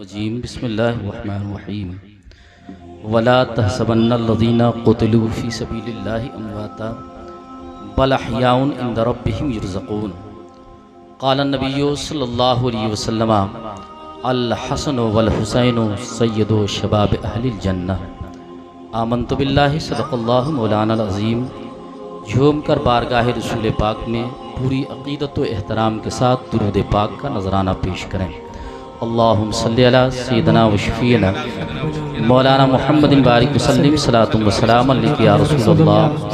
بسم اللہ الرحمن الرحیم ولا تحسبن الذین قتلوا فی سبیل اللہ امواتا بل احیاء عند ربهم یرزقون قال النبی صلی اللہ علیہ وسلم الحسن والحسین سید شباب اہل الجنہ آمنت باللہ صدق اللہ مولانا العظیم۔ جھوم کر بارگاہ رسول پاک میں پوری عقیدت و احترام کے ساتھ درود پاک کا نذرانہ پیش کریں۔ اللہم صلی علی سیدنا و شفیعنا مولانا محمد بارک وسلم صلاۃ و سلام علیک یا رسول اللہ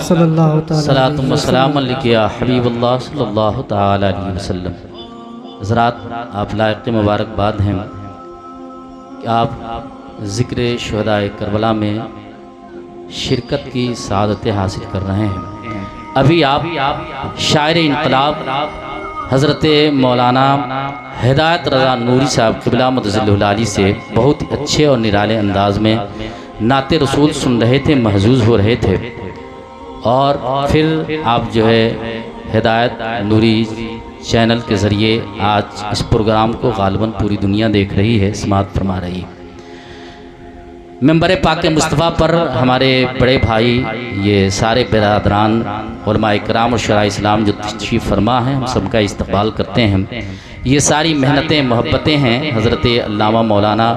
صلاۃ و سلام علیک یا حبیب اللہ صلی اللہ تعالی علیہ وسلم۔ حضرات، آپ لائق مبارکباد ہیں کہ آپ ذکر شہداء کربلا میں شرکت کی سعادت حاصل کر رہے ہیں۔ ابھی آپ شاعر انقلاب حضرت مولانا ہدایت رضا نوری صاحب قبلہ متظل العالی سے بہت اچھے اور نرالے انداز میں نعت رسول سن رہے تھے، محظوظ ہو رہے تھے، اور پھر آپ جو ہے ہدایت نوری چینل کے ذریعے آج اس پروگرام کو غالباً پوری دنیا دیکھ رہی ہے، سماعت فرما رہی ہے۔ ممبر پاک مصطفیٰ پر ہمارے بڑے بھائی، یہ سارے برادران علماء کرام اور شرائع اسلام جو تشریف فرما ہیں، ہم سب کا استقبال کرتے ہیں۔ یہ ساری محنتیں محبتیں ہیں حضرت علامہ مولانا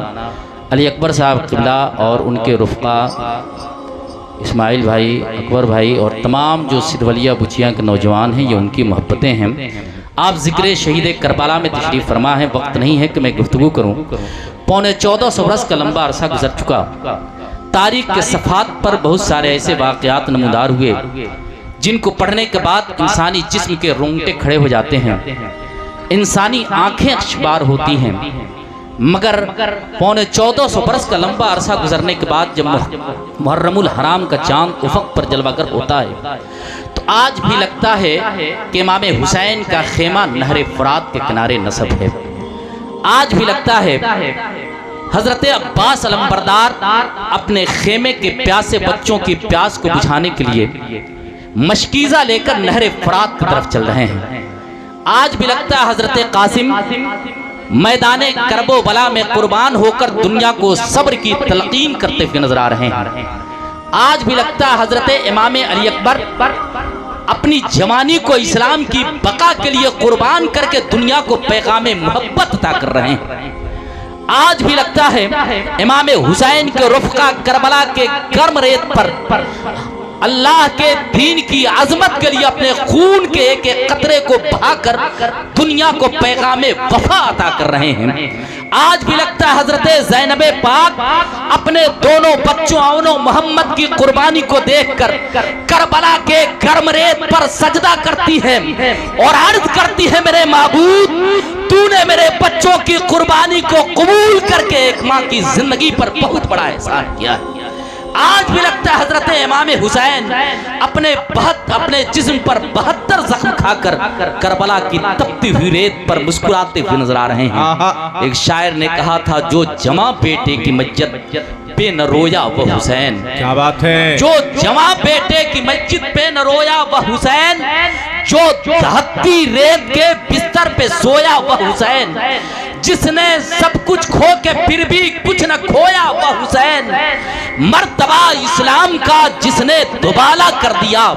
علی اکبر صاحب قبلہ اور ان کے رفقا اسماعیل بھائی، اکبر بھائی اور تمام جو سرولیہ بچیاں کے نوجوان ہیں، یہ ان کی محبتیں ہیں۔ آپ ذکر شہید کربلا میں تشریف فرما ہیں، وقت نہیں ہے کہ میں گفتگو کروں۔ 1450 برس کا لمبا عرصہ گزر چکا، تاریخ کے صفحات پر بہت سارے ایسے واقعات نمودار ہوئے جن کو پڑھنے کے بعد انسانی جسم کے رونگٹے کھڑے ہو جاتے ہیں، انسانی آنکھیں اشبار ہوتی ہیں۔ مگر 1450 برس کا لمبا عرصہ گزرنے کے بعد جب محرم الحرام کا چاند افق پر جلوہ گر ہوتا ہے تو آج بھی لگتا ہے کہ امام حسین کا خیمہ نہر فرات کے کنارے نصب ہے۔ آج بھی لگتا ہے حضرت عباس علمبردار اپنے خیمے کے پیاسے بچوں کی پیاس کو بجھانے کے لیے مشکیزہ لے کر نہر فرات کی طرف چل رہے ہیں۔ آج بھی لگتا ہے حضرت قاسم میدان کرب و بلا میں قربان ہو کر دنیا کو صبر کی تلقین کرتے ہوئے نظر آ رہے ہیں۔ آج بھی لگتا ہے حضرت امام علی اکبر اپنی جوانی کو اسلام کی بقا کے لیے قربان کر کے دنیا کو پیغام محبت عطا کر رہے ہیں۔ آج بھی لگتا ہے امام حسین کے رفقا کربلا کے گرم ریت پر اللہ کے دین کی عظمت کے لیے اپنے خون کے ایک ایک قطرے کو بہا کر دنیا کو پیغام وفا عطا کر رہے ہیں۔ آج بھی لگتا ہے حضرت زینب پاک اپنے دونوں بچوں اون و محمد کی قربانی کو دیکھ کر کربلا کے گرم ریت پر سجدہ کرتی ہے اور عرض کرتی ہے، میرے معبود، تو نے میرے بچوں کی قربانی کو قبول کر کے ایک ماں کی زندگی پر بہت بڑا احسان کیا ہے۔ آج بھی لگتا ہے حضرت امام حسین اپنے جسم پر 72 زخم کھا کر کربلا کی تپتی ہوئی ریت پر مسکراتے ہوئے نظر آ رہے ہیں۔ ایک شاعر نے کہا تھا، جو جمع بیٹے کی مسجد پہ نہ رویا وہ حسین، کیا بات ہے، جو جمع بیٹے کی مسجد پہ نہ رویا وہ حسین، جو دہتی ریت کے بستر پہ سویا وہ حسین، جس نے سب کچھ کھو کے پھر بھی کچھ نہ کھویا وہ حسین، مرتبہ اسلام کا جس نے دوبالا کر دیا،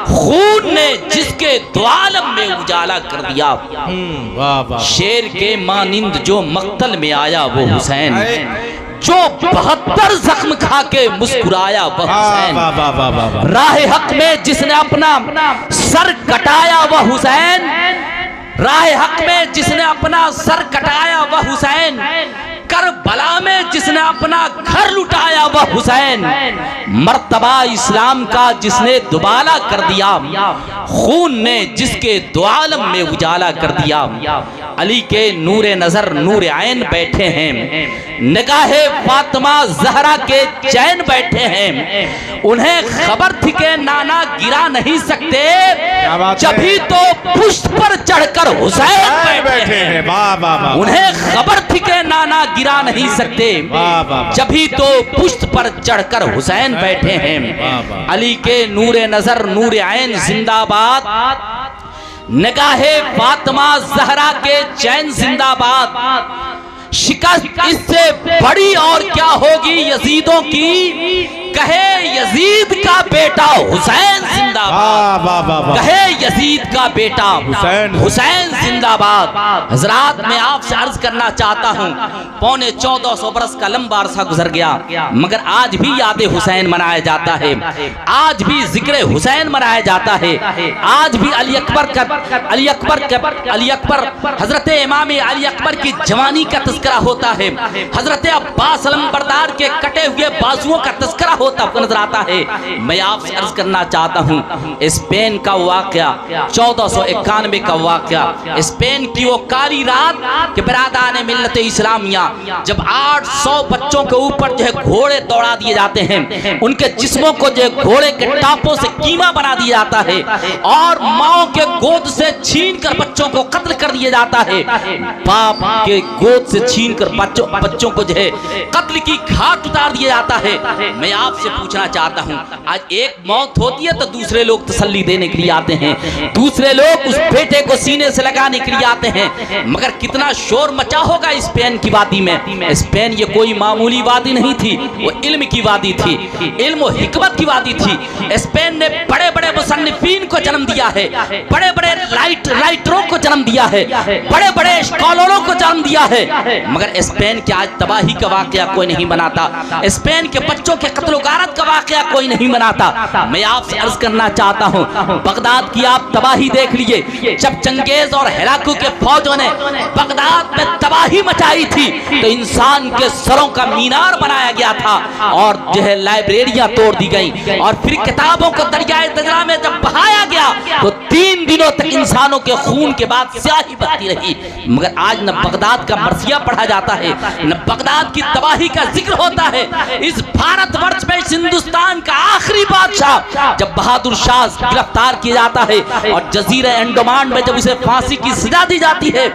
خون نے جس کے دو عالم میں اجالا کر دیا، شیر کے مانند جو مقتل میں آیا وہ حسین، جو 72 زخم کھا کے مسکرایا وہ حسین، راہ حق میں جس نے اپنا سر کٹایا وہ حسین، راہ حق میں جس نے اپنا سر کٹایا وہ حسین، کربلا میں جس نے اپنا گھر لٹایا وہ حسین، مرتبہ اسلام کا جس نے دوبالا کر دیا، خون نے جس کے دو عالم میں اجالا کر دیا۔ علی کے نور نظر نور عین بیٹھے ہیں، نگاہ فاطمہ زہرا کے چین بیٹھے ہیں، انہیں خبر تھی کہ نانا گرا نہیں سکتے، جبھی تو پشت پر چڑھ کر حسین بیٹھے ہیں۔ انہیں خبر تھی کہ نانا گرا نہیں سکتے، جبھی تو پشت پر چڑھ کر حسین بیٹھے ہیں۔ علی کے نور نظر نور عین زندہ باد، نگاہ فاطمہ زہرا کے چین زندہ باد، شکست اس سے بڑی اور کیا ہوگی یزیدوں کی؟ کہے یزید کا بیٹا حسین زندہ باد، کہے یزید کا بیٹا حسین زندہ باد۔ حضرات میں آپ سے عرض کرنا چاہتا ہوں، 1450 برس کا لمبا عرصہ گزر گیا، مگر آج بھی یاد حسین منایا جاتا ہے، آج بھی ذکر حسین منایا جاتا ہے، آج بھی علی اکبر حضرت امام علی اکبر کی جوانی کا تذکرہ ہوتا ہے، حضرت عباس علمبردار کے کٹے ہوئے بازوؤں کا تذکرہ ہوتا نظر آتا ہے۔ میں آپ سے عرض کرنا چاہتا ہوں، اسپین کا واقعہ، 1491 کا واقعہ، اسپین کی وہ کالی رات کہ برادران ملت اسلامیہ جب 800 بچوں کے اوپر جو ہے گھوڑے دوڑا دیے جاتے ہیں، ان کے جسموں کو جو ہے گھوڑے کے ٹاپوں سے قیمہ بنا دیا جاتا ہے اور ماں کے گود سے چھین کر بچوں کو قتل کر دیا جاتا ہے، باپ کے گود سے چھین کر بچوں کو جو ہے قتل کی گھاٹ اتار دیا جاتا ہے۔ میں آپ سے پوچھنا چاہتا ہوں، آج ایک موت ہوتی ہے تو دوسرے لوگ تسلی دینے کے لیے آتے ہیں، دوسرے لوگ اس بیٹے کو سینے سے لگانے کے لیے آتے ہیں، مگر کتنا شور مچا ہوگا اسپین کی وادی میں۔ اسپین یہ کوئی معمولی وادی نہیں تھی، وہ علم کی وادی تھی، علم و حکمت کی وادی تھی۔ اسپین نے بڑے بڑے مصنفین کو جنم دیا ہے، بڑے بڑے رائٹروں کو جنم دیا ہے، بڑے بڑے اسکالروں کو جنم دیا ہے، مگر اسپین کے آج تباہی کا واقعہ کوئی نہیں مناتا، اسپین کے بچوں کے قتل و غارت کا واقعہ کوئی نہیں مناتا۔ میں آپ سے عرض کرنا چاہتا ہوں، بغداد کی آپ تباہی دیکھ لیجئے، جب چنگیز اور ہلاکو کے فوجوں نے بغداد میں تباہی مچائی تھی تو انسان کے سروں کا مینار بنایا گیا تھا اور جو ہے لائبریریاں توڑ دی گئیں، اور پھر کتابوں کو دریائے دجلہ میں جب بہایا گیا تو 3 دنوں تک انسانوں کے خون کے بعد سیاہی بہتی رہی، مگر آج نہ بغداد کا مرثیہ پڑھا جاتا ہے، نہ بغداد کی تباہی کا ذکر ہوتا ہے۔ اس بھارت ورش میں اس ہندوستان کا آخری بادشاہ جب بہادر شاہ گرفتار کیا جاتا ہے اور جزیرہ انڈمان میں جب اسے پھانسی کی سزا دی جاتی ہے،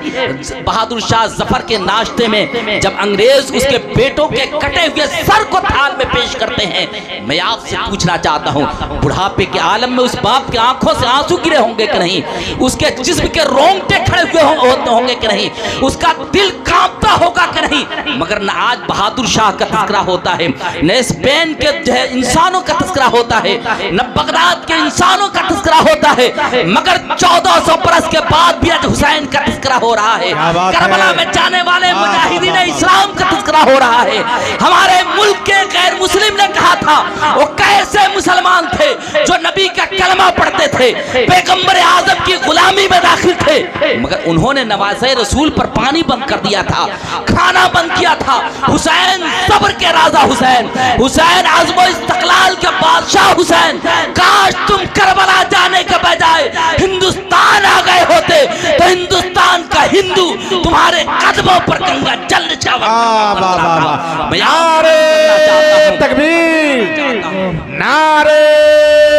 بہادر شاہ ظفر کے ناشتے میں جب انگریز اس کے بیٹوں کے کٹے ہوئے سر کو تھال میں پیش کرتے ہیں، میں آپ سے پوچھنا چاہتا ہوں، بڑھاپے کے عالم میں اس باپ کے آنکھوں سے آنسو گرے ہوں گے کہ نہیں؟ اس کے جسم کے رونگٹے کھڑے ہوئے ہوں گے کہ نہیں؟ اس کا دل کانپتا ہوگا کہ نہیں؟ مگر نہ آج بہادر شاہ کا تذکرہ ہوتا ہے، نہ اسپین کے انسانوں کا تذکرہ ہوتا ہے، نہ بغداد کے انسانوں کا تذکرہ ہوتا ہے، مگر 1400 برس کے بعد بھی آج حسین کا تذکرہ ہو رہا ہے، کربلا میں جانے والے مجاہدین اسلام کا تذکرہ ہو رہا ہے۔ ہمارے ملک کے غیر مسلم نے کہا تھا وہ کیسے مسلمان تھے جو نبی کا کلمہ پڑھتے تھے، پیغمبر اعظم کی غلامی میں داخل تھے، مگر انہوں نے نوازے رسول پر پانی بند کر دیا تھا، کھانا بند کیا تھا۔ حسین صبر کے راجا حسین، حسین عزم و استقلال کے بادشاہ حسین، کاش تم کربلا جانے کے بجائے ہندوستان آ گئے ہوتے تو ہندوستان کا ہندو تمہارے قدموں پر گنگا جل نعرے تکبیر، نعرے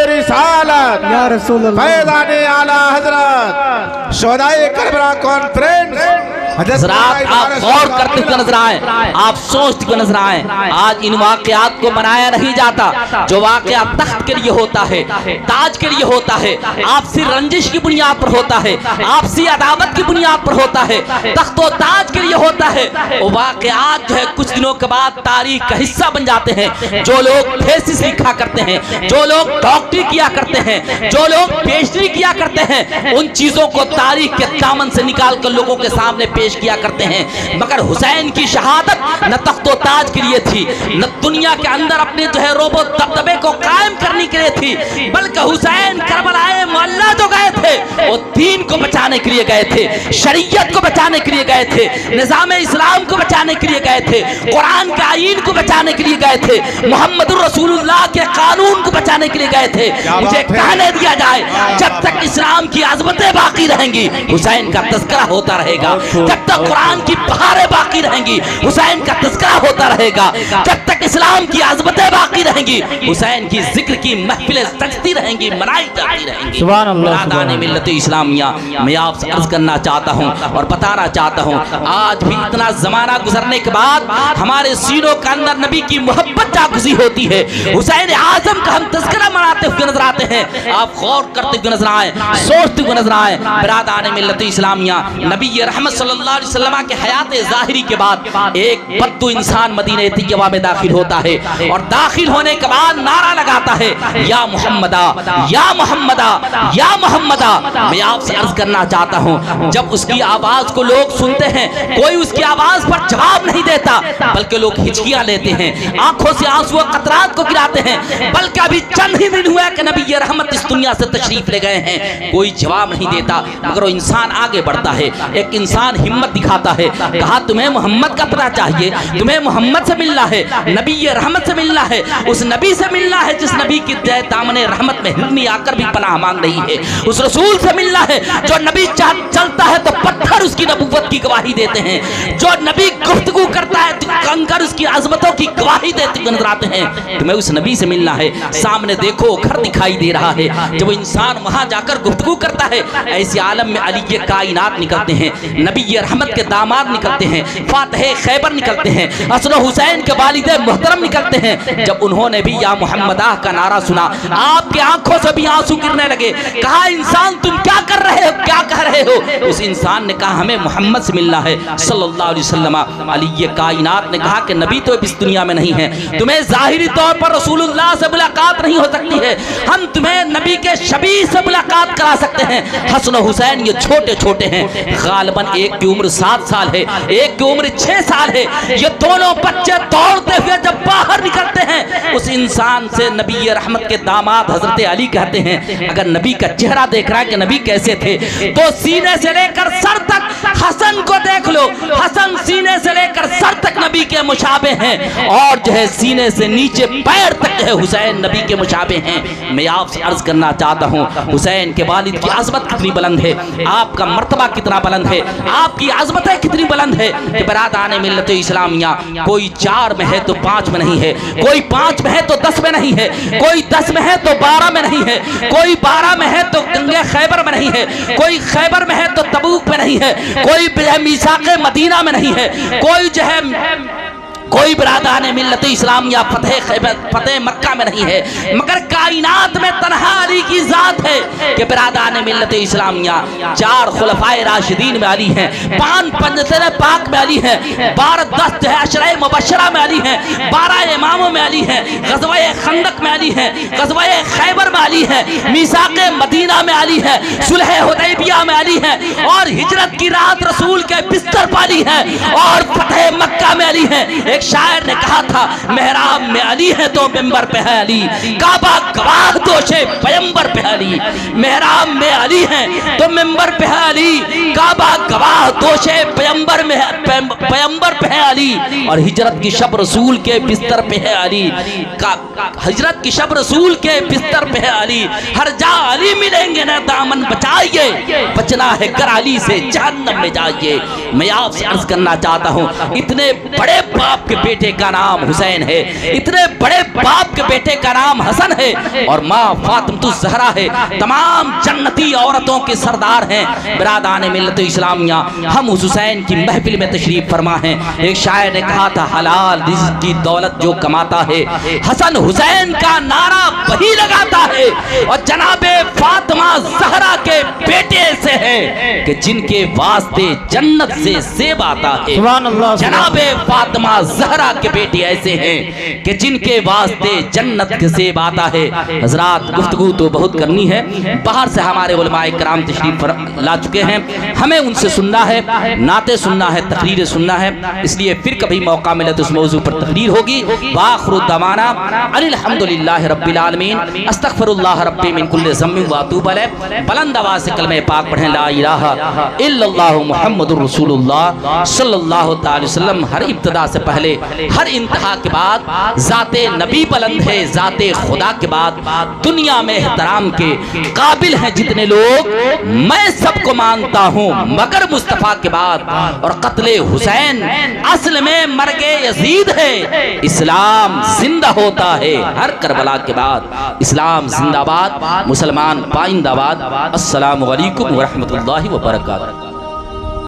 رسالت، یا رسول اللہ، فیضان اعلی حضرت، شہدائے کربلا کانفرنس۔ حضرات آپ غور کرتے ہوئے نظر آئیں، آپ سوچتے ہوئے نظر آئیں، آج ان واقعات کو منایا نہیں جاتا۔ جو واقعہ تخت کے لیے ہوتا ہے، تاج کے لیے ہوتا ہے، آپسی رنجش کی بنیاد پر ہوتا ہے، آپسی عداوت کی بنیاد پر ہوتا ہے، تخت و تاج کے لیے ہوتا ہے، وہ واقعات جو ہے کچھ دنوں کے بعد تاریخ کا حصہ بن جاتے ہیں۔ جو لوگ تھیسس لکھا کرتے ہیں، جو لوگ ڈاکٹری کیا کرتے ہیں، جو لوگ پیشری کیا کرتے ہیں، ان چیزوں کو تاریخ کے دامن سے نکال کر لوگوں کے سامنے پیش کیا کرتے ہیں، مگر حسین کی شہادت نہ تخت و تاج کے لیے تھی، نہ دنیا کے اندر اپنے جو ہے روب و دبدبے کو قائم کرنے کے لیے تھی، بلکہ حسین کربلائے معلیٰ جو گئے تھے وہ دین کو بچانے کے لیے گئے تھے، شریعت کو بچانے کے لیے گئے تھے، نظام اسلام کو بچانے کے لیے گئے تھے، قرآن کے آئین کو بچانے کے لیے گئے تھے، محمد رسول اللہ کے قانون کو بچانے کے لیے گئے تھے۔ مجھے کہنے دیا جائے جب تک اسلام کی عظمتیں باقی رہیں گی حسین کا تذکرہ ہوتا رہے گا، جب تک قرآن کی بہاریں باقی رہیں گی حسین کا تذکرہ ہوتا رہے گا، جب تک اسلام کی عظمتیں باقی رہیں گی حسین کی ذکر کی محفلیں سجتی رہیں گی، منائی جاتی رہیں گی۔ سبحان اللہ۔ برادران ملت اسلامیہ، میں آپ سے عرض کرنا چاہتا ہوں اور بتانا چاہتا ہوں، آج بھی اتنا زمانہ گزرنے کے بعد ہمارے سینوں کے اندر نبی کی محبت جاگزی ہوتی ہے۔ حسین اعظم کا ہم تذکرہ مناتے ہوئے نظر آتے ہیں، آپ غور کرتے ہوئے نظر آئیں، سوچتے ہوئے نظر آئیں۔ برادران ملت اسلامیہ، نبی رحمت صلی اللہ اللہ علیہ وسلم کے حیات ظاہری کے بعد ایک بدو انسان مدینہ طیبہ میں داخل ہوتا ہے اور داخل ہونے کے بعد نعرہ لگاتا ہے یا محمدہ یا محمدہ یا محمدہ۔ میں آپ سے عرض کرنا چاہتا ہوں جب اس کی آواز کو لوگ سنتے ہیں کوئی اس کی آواز پر جواب نہیں دیتا بلکہ لوگ ہچکیاں لیتے ہیں، آنکھوں سے آنسو قطرات کو گراتے ہیں، بلکہ ابھی چند ہی دن ہوا کہ نبی رحمت اس دنیا سے تشریف لے گئے ہیں، کوئی جواب نہیں دیتا مگر وہ انسان آگے بڑھتا ہے، ایک انسان ہمت دکھاتا ہے، کہا تمہیں محمد کا پتہ چاہیے، تمہیں محمد سے ملنا ہے، نبی رحمت سے ملنا ہے، اس نبی سے ملنا ہے جس نبی کی دامن رحمت میں ہرنی آ کر بھی پناہ مانگ رہی ہے، اس رسول سے ملنا ہے جو نبی چلتا ہے تو پتھر اس کی نبوت کی گواہی دیتے ہیں، جو نبی گفتگو کرتا ہے تو کنکر اس کی عظمتوں کی گواہی دیتے نظر آتے ہیں، تمہیں اس نبی سے ملنا ہے۔ سامنے دیکھو گھر دکھائی دے رہا ہے، جب وہ انسان وہاں جا کر گفتگو کرتا ہے ایسے عالم میں علی کائنات نکلتے ہیں، نبی رحمت کے داماد نکلتے ہیں، فاتح خیبر نکلتے ہیں، حسن و حسین کے والد محترم نکلتے ہیں۔ جب انہوں نے بھی یا محمدہ کا نعرہ سنا آپ کی آنکھوں سے بھی آنسو گرنے لگے، کہا انسان تم کیا کر رہے ہو، کیا کہہ رہے ہو؟ اس انسان نے کہا ہمیں محمد سے ملنا ہے صلی اللہ علیہ وسلم۔ علی کائنات نے کہا کہ نبی تو اس دنیا میں نہیں ہے، تمہیں ظاہری طور پر رسول اللہ سے ملاقات نہیں ہو سکتی ہے، ہم تمہیں نبی کے شبیہ سے ملاقات کرا سکتے ہیں۔ حسن و حسین یہ چھوٹے چھوٹے ہیں، غالباً ایک کی عمر 7 سال ہے، ایک کی عمر 6 سال ہے، یہ دونوں بچے دوڑتے ہوئے جب باہر نکلتے ہیں اس انسان سے نبی رحمت کے داماد حضرت علی کہتے ہیں اگر نبی کا چہرہ دیکھ رہا ہے کہ نبی کیسے تھے تو سینے سے لے کر سر تک حسن کو دیکھ لو، حسن سینے سے لے کر سر تک نبی کے مشابہ ہیں، اور جو ہے سینے سے نیچے پیر تک جو ہے حسین نبی کے مشابہ ہیں۔ میں آپ سے عرض کرنا چاہتا ہوں حسین کے والد کی عظمت کتنی بلند ہے، آپ کا مرتبہ کتنا بلند ہے، آپ کی عظمتیں کتنی بلند ہے کہ برادران ملت اسلامیہ کوئی 4 میں ہے تو 5 میں نہیں ہے، کوئی 5 میں ہے تو 10 میں نہیں ہے، کوئی 10 میں ہے تو 12 میں نہیں ہے، کوئی 12 میں ہے تو جنگ خیبر میں نہیں ہے، کوئی خیبر میں ہے تو تبوک میں نہیں ہے، کوئی میثاق مدینہ میں نہیں ہے، کوئی جو ہے کوئی برادران ملت اسلامیہ فتح مکہ میں نہیں ہے، مگر کائنات میں تنہا علی کی ذات ہے کہ برادران ملت اسلامیہ 4 خلفائے راشدین میں علی ہیں، 5 پنجتن پاک میں علی ہیں، 10 جو ہے عشرہ مبشرہ میں علی ہیں، 12 اماموں میں علی ہیں، غزوہ خندق میں علی ہیں، غزوہ خیبر میں علی ہیں، میثاق مدینہ میں علی ہیں، صلح حدیبیہ میں علی ہیں، اور ہجرت کی رات رسول کے بستر پر علی ہیں، اور فتح مکہ میں علی ہیں۔ ایک شاعر نے کہا تھا محراب میں علی ہے تو منبر پہ ہے علی، کعبہ گواہ دوشے پیمبر پہ ہے علی، محراب میں علی ہے تو منبر پہ ہے علی، کعبہ گواہ دوشے پیمبر پہ ہے علی، اور ہجرت کی شب رسول کے بستر پہ ہے علی، ہجرت کی شب رسول کے بستر پہ ہے علی، ہر جا علی ملیں گے نہ دامن بچائیے، بچنا ہے گر علی سے جہنم میں جائیے۔ میں آپ سے عرض کرنا چاہتا ہوں اتنے بڑے باپ کے بیٹے کا نام حسین ہے، اتنے بڑے باپ کے بیٹے کا نام حسن ہے، اور ماں فاطمہ الزہرا ہے، تمام جنتی عورتوں کے سردار ہیں۔ برادران ملت اسلامیہ ہم حسین کی محفل میں تشریف فرما ہیں۔ ایک شاعر نے کہا تھا حلال رزق کی دولت جو کماتا ہے حسن حسین کا نعرہ وہی لگاتا ہے، اور جناب فاطمہ زہرا کے بیٹے سے ہے کہ جن کے واسطے جنت سے سیب آتا ہے، جناب فاطمہ زہرا کے بیٹے ایسے ہیں کہ جن کے واسطے جنت کے سیب آتا ہے۔ حضرات گفتگو تو بہت کرنی ہے، باہر سے ہمارے علماء کرام تشریف لا چکے ہیں، ہمیں ان سے سننا ہے، نعتیں سننا ہے، تقریر سننا ہے، اس لیے پھر کبھی موقع ملے تو اس موضوع پر تقریر ہوگی۔ وآخر دعوانا ان الحمدللہ رب العالمین، استغفر اللہ ربی من کل ذنب واتوب الیہ۔ بلند آواز سے کلمہ پاک پڑھیں لا الہ الا اللہ محمد رسول اللہ صلی اللہ تعالی وسلم۔ ہر ابتدا سے پہلے ہر انتہا کے بعد ذات نبی بلند ہے، ذات خدا کے بعد دنیا میں احترام کے قابل ہیں جتنے لوگ میں سب کو مانتا ہوں مگر مصطفیٰ کے بعد، اور قتل حسین اصل میں مرگ یزید ہے۔ اسلام زندہ ہوتا ہے ہر کربلا کے بعد، اسلام زندہ باد، مسلمان پائندہ باد۔ السلام علیکم ورحمۃ اللہ وبرکاتہ۔